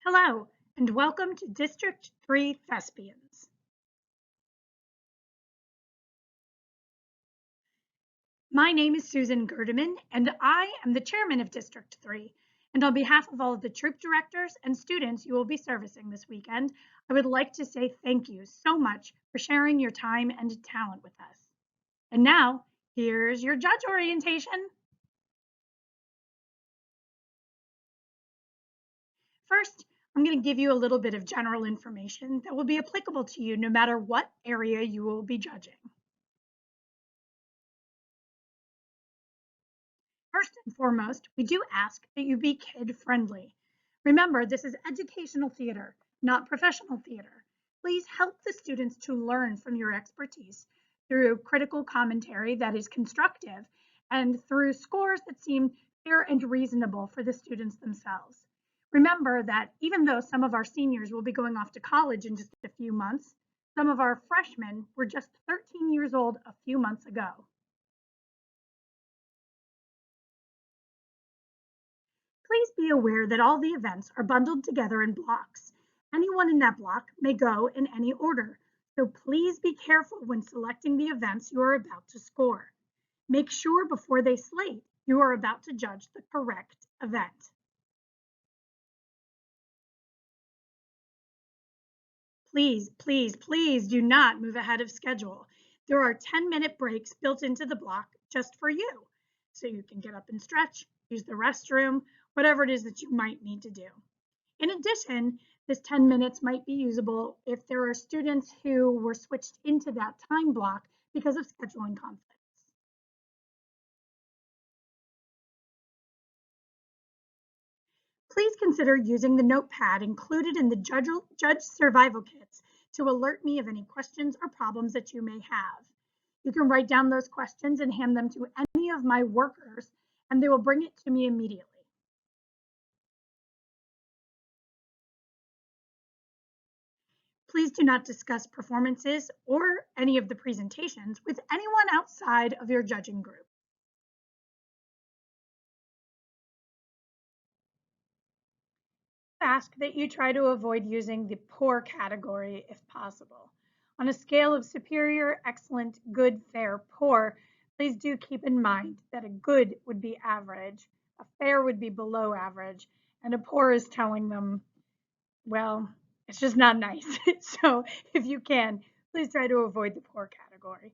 Hello, and welcome to District 3 Thespians. My name is Susan Gerdeman, and I am the chairman of District 3. And on behalf of all of the troop directors and students you will be servicing this weekend, I would like to say thank you so much for sharing your time and talent with us. And now, here's your judge orientation. First, I'm going to give you a little bit of general information that will be applicable to you no matter what area you will be judging. First and foremost, we do ask that you be kid-friendly. Remember, this is educational theater, not professional theater. Please help the students to learn from your expertise through critical commentary that is constructive and through scores that seem fair and reasonable for the students themselves. Remember that even though some of our seniors will be going off to college in just a few months, some of our freshmen were just 13 years old a few months ago. Please be aware that all the events are bundled together in blocks. Anyone in that block may go in any order, so please be careful when selecting the events you are about to score. Make sure before they slate you are about to judge the correct event. Please do not move ahead of schedule. There are 10-minute breaks built into the block just for you, so you can get up and stretch, use the restroom, whatever it is that you might need to do. In addition, this 10 minutes might be usable if there are students who were switched into that time block because of scheduling conflicts. Please consider using the notepad included in the judge survival kits to alert me of any questions or problems that you may have. You can write down those questions and hand them to any of my workers, and they will bring it to me immediately. Please do not discuss performances or any of the presentations with anyone outside of your judging group. Ask that you try to avoid using the poor category if possible. On a scale of superior, excellent, good, fair, poor, please do keep in mind that a good would be average, a fair would be below average, and a poor is telling them, well, it's just not nice. So if you can, please try to avoid the poor category.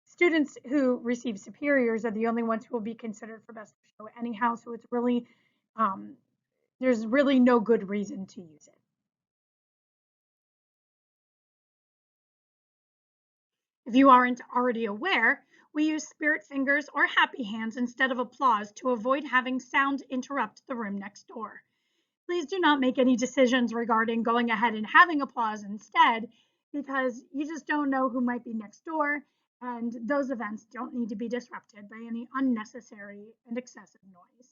Students who receive superiors are the only ones who will be considered for best of show anyhow, so it's really there's really no good reason to use it. If you aren't already aware, we use spirit fingers or happy hands instead of applause to avoid having sound interrupt the room next door. Please do not make any decisions regarding going ahead and having applause instead, because you just don't know who might be next door, and those events don't need to be disrupted by any unnecessary and excessive noise.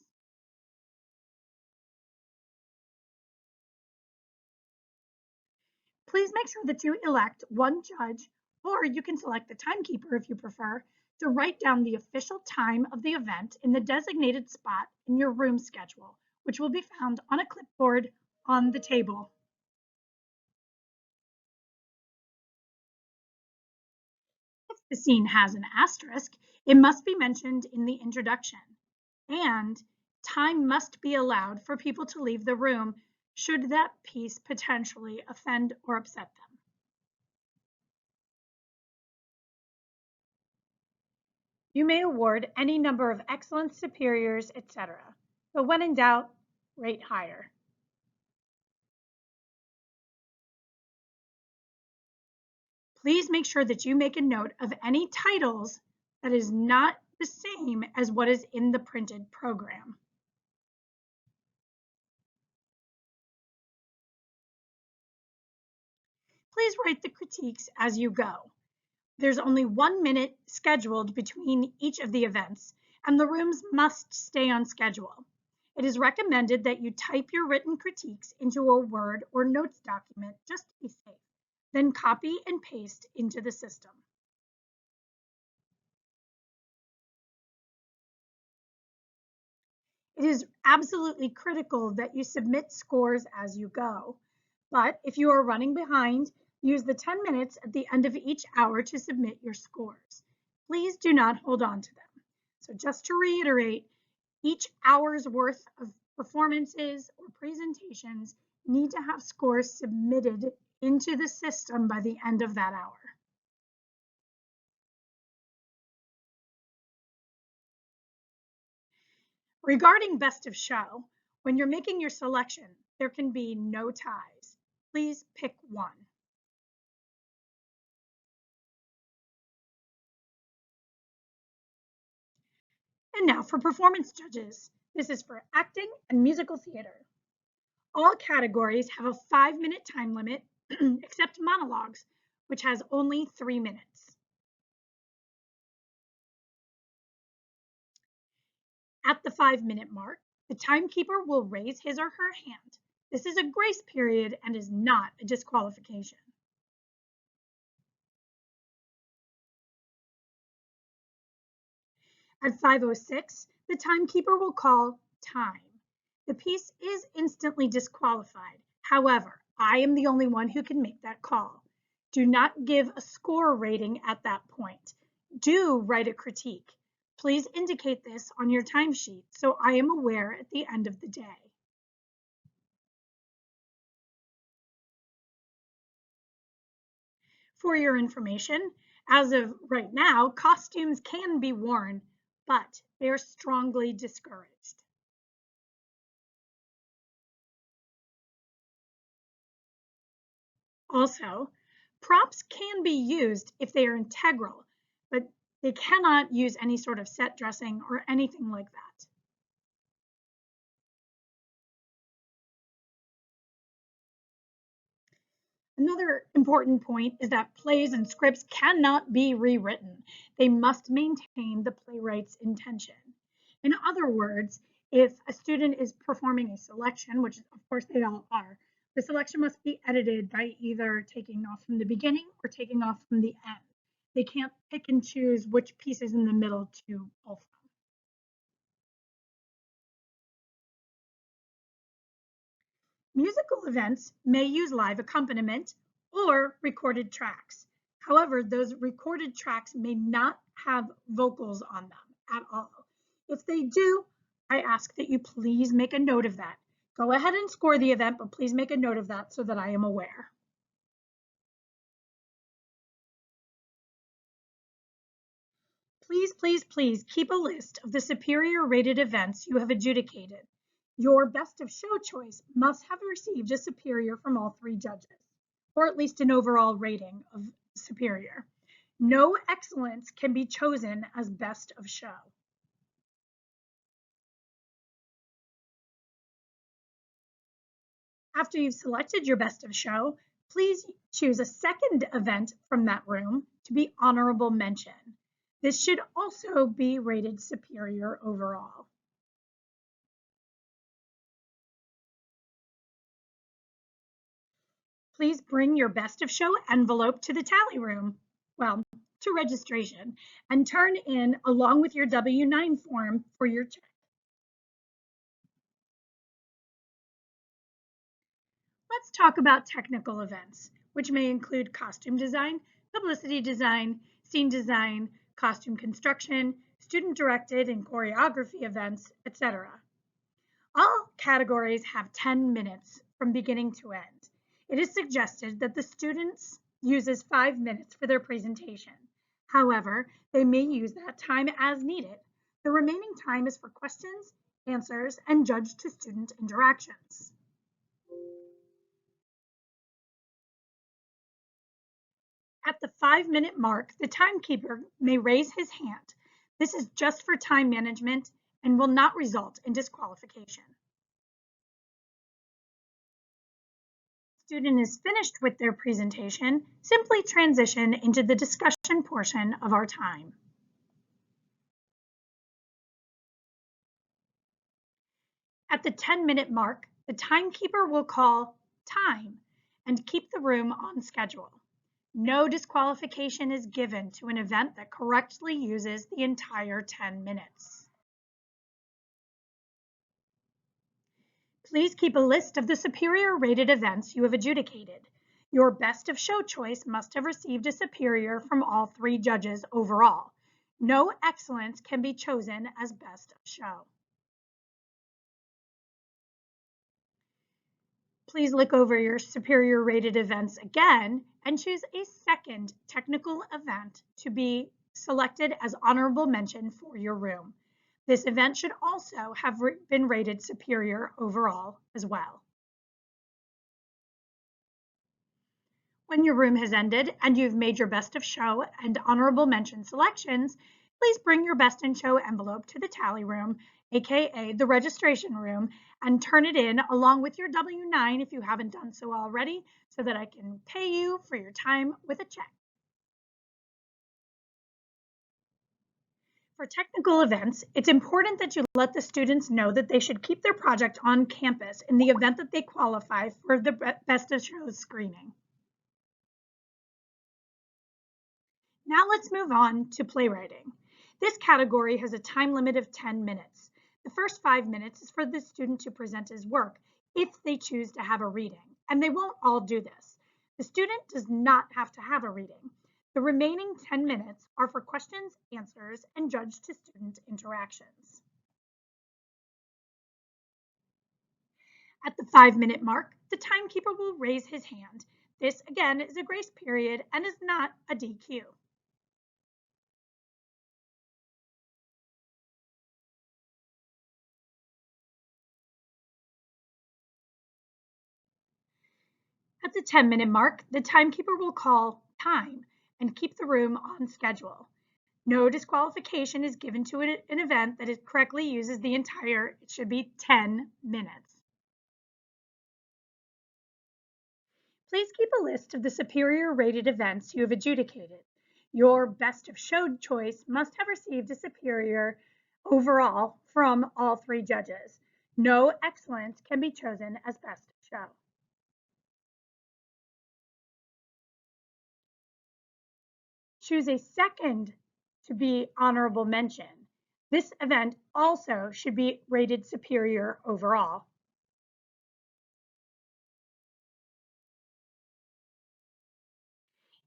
Please make sure that you elect one judge, or you can select the timekeeper if you prefer, to write down the official time of the event in the designated spot in your room schedule, which will be found on a clipboard on the table. If the scene has an asterisk, it must be mentioned in the introduction, and time must be allowed for people to leave the room should that piece potentially offend or upset them. You may award any number of excellence, superiors, etc. But when in doubt, rate higher. Please make sure that you make a note of any titles that is not the same as what is in the printed program. Please write the critiques as you go. There's only 1 minute scheduled between each of the events, and the rooms must stay on schedule. It is recommended that you type your written critiques into a Word or notes document just to be safe, then copy and paste into the system. It is absolutely critical that you submit scores as you go. But if you are running behind, use the 10 minutes at the end of each hour to submit your scores. Please do not hold on to them. So just to reiterate, each hour's worth of performances or presentations need to have scores submitted into the system by the end of that hour. Regarding best of show, when you're making your selection, there can be no ties. Please pick one. And now for performance judges. This is for acting and musical theater. All categories have a 5-minute time limit, except monologues, which has only 3 minutes. At the 5-minute mark, the timekeeper will raise his or her hand. This is a grace period and is not a disqualification. At 5:06, the timekeeper will call time. The piece is instantly disqualified. However, I am the only one who can make that call. Do not give a score rating at that point. Do write a critique. Please indicate this on your timesheet so I am aware at the end of the day. For your information, as of right now, costumes can be worn, but they are strongly discouraged. Also, props can be used if they are integral, but they cannot use any sort of set dressing or anything like that. Another important point is that plays and scripts cannot be rewritten. They must maintain the playwright's intention. In other words, if a student is performing a selection, which of course they all are, the selection must be edited by either taking off from the beginning or taking off from the end. They can't pick and choose which pieces in the middle to pull from. Musical events may use live accompaniment or recorded tracks. However, those recorded tracks may not have vocals on them at all. If they do, I ask that you please make a note of that. Go ahead and score the event, but please make a note of that so that I am aware. Please, please, please keep a list of the superior rated events you have adjudicated. Your best of show choice must have received a superior from all 3 judges, or at least an overall rating of superior. No excellence can be chosen as best of show. After you've selected your best of show, please choose a second event from that room to be honorable mention. This should also be rated superior overall. Please bring your best of show envelope to the tally room, well, to registration, and turn in along with your W-9 form for your check. Let's talk about technical events, which may include costume design, publicity design, scene design, costume construction, student-directed and choreography events, etc. All categories have 10 minutes from beginning to end. It is suggested that the students uses 5 minutes for their presentation. However, they may use that time as needed. The remaining time is for questions, answers, and judge to student interactions. At the 5-minute mark, the timekeeper may raise his hand. This is just for time management and will not result in disqualification. Student is finished with their presentation, simply transition into the discussion portion of our time. At the 10-minute mark, the timekeeper will call time and keep the room on schedule. No disqualification is given to an event that correctly uses the entire 10 minutes. Please keep a list of the superior rated events you have adjudicated. Your best of show choice must have received a superior from all 3 judges overall. No excellence can be chosen as best of show. Please look over your superior rated events again and choose a second technical event to be selected as honorable mention for your room. This event should also have been rated superior overall as well. When your room has ended and you've made your best of show and honorable mention selections, please bring your best in show envelope to the tally room, aka the registration room, and turn it in along with your W-9 if you haven't done so already, so that I can pay you for your time with a check. For technical events, it's important that you let the students know that they should keep their project on campus in the event that they qualify for the best of show screening. Now let's move on to playwriting. This category has a time limit of 10 minutes. The first 5 minutes is for the student to present his work if they choose to have a reading, and they won't all do this. The student does not have to have a reading. The remaining 10 minutes are for questions, answers, and judge-to-student interactions. At the 5-minute mark, the timekeeper will raise his hand. This, again, is a grace period and is not a DQ. At the 10-minute mark, the timekeeper will call time and keep the room on schedule. No disqualification is given to an event that it correctly uses the entire, it should be 10 minutes. Please keep a list of the superior rated events you have adjudicated. Your best of show choice must have received a superior overall from all 3 judges. No excellence can be chosen as best of show. Choose a second to be honorable mention. This event also should be rated superior overall.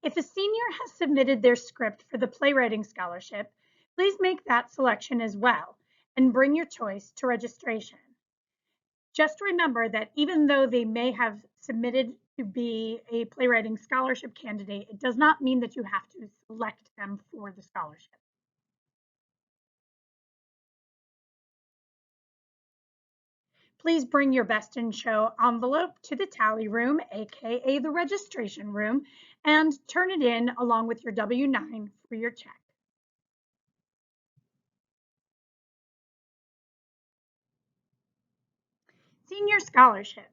If a senior has submitted their script for the playwriting scholarship, please make that selection as well and bring your choice to registration. Just remember that even though they may have submitted to be a playwriting scholarship candidate, it does not mean that you have to select them for the scholarship. Please bring your best in show envelope to the tally room, aka the registration room, and turn it in along with your W-9 for your check. Senior scholarship.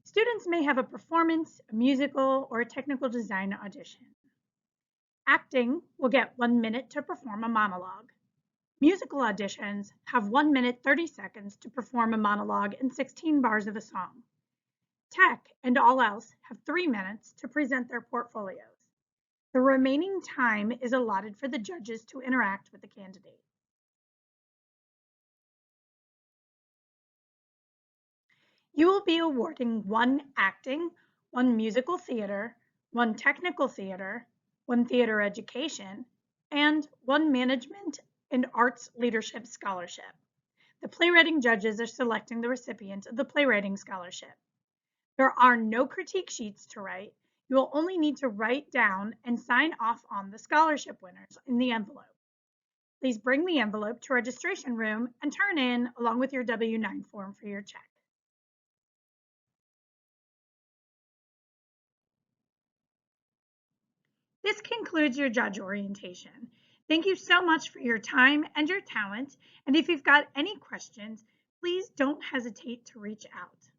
Students may have a performance, a musical, or a technical design audition. Acting will get 1 minute to perform a monologue. Musical auditions have 1 minute 30 seconds to perform a monologue and 16 bars of a song. Tech and all else have 3 minutes to present their portfolios. The remaining time is allotted for the judges to interact with the candidate. You will be awarding 1 acting, 1 musical theater, 1 technical theater, 1 theater education, and 1 management and arts leadership scholarship. The playwriting judges are selecting the recipient of the playwriting scholarship. There are no critique sheets to write. You will only need to write down and sign off on the scholarship winners in the envelope. Please bring the envelope to registration room and turn in along with your W-9 form for your check. This concludes your judge orientation. Thank you so much for your time and your talent. And if you've got any questions, please don't hesitate to reach out.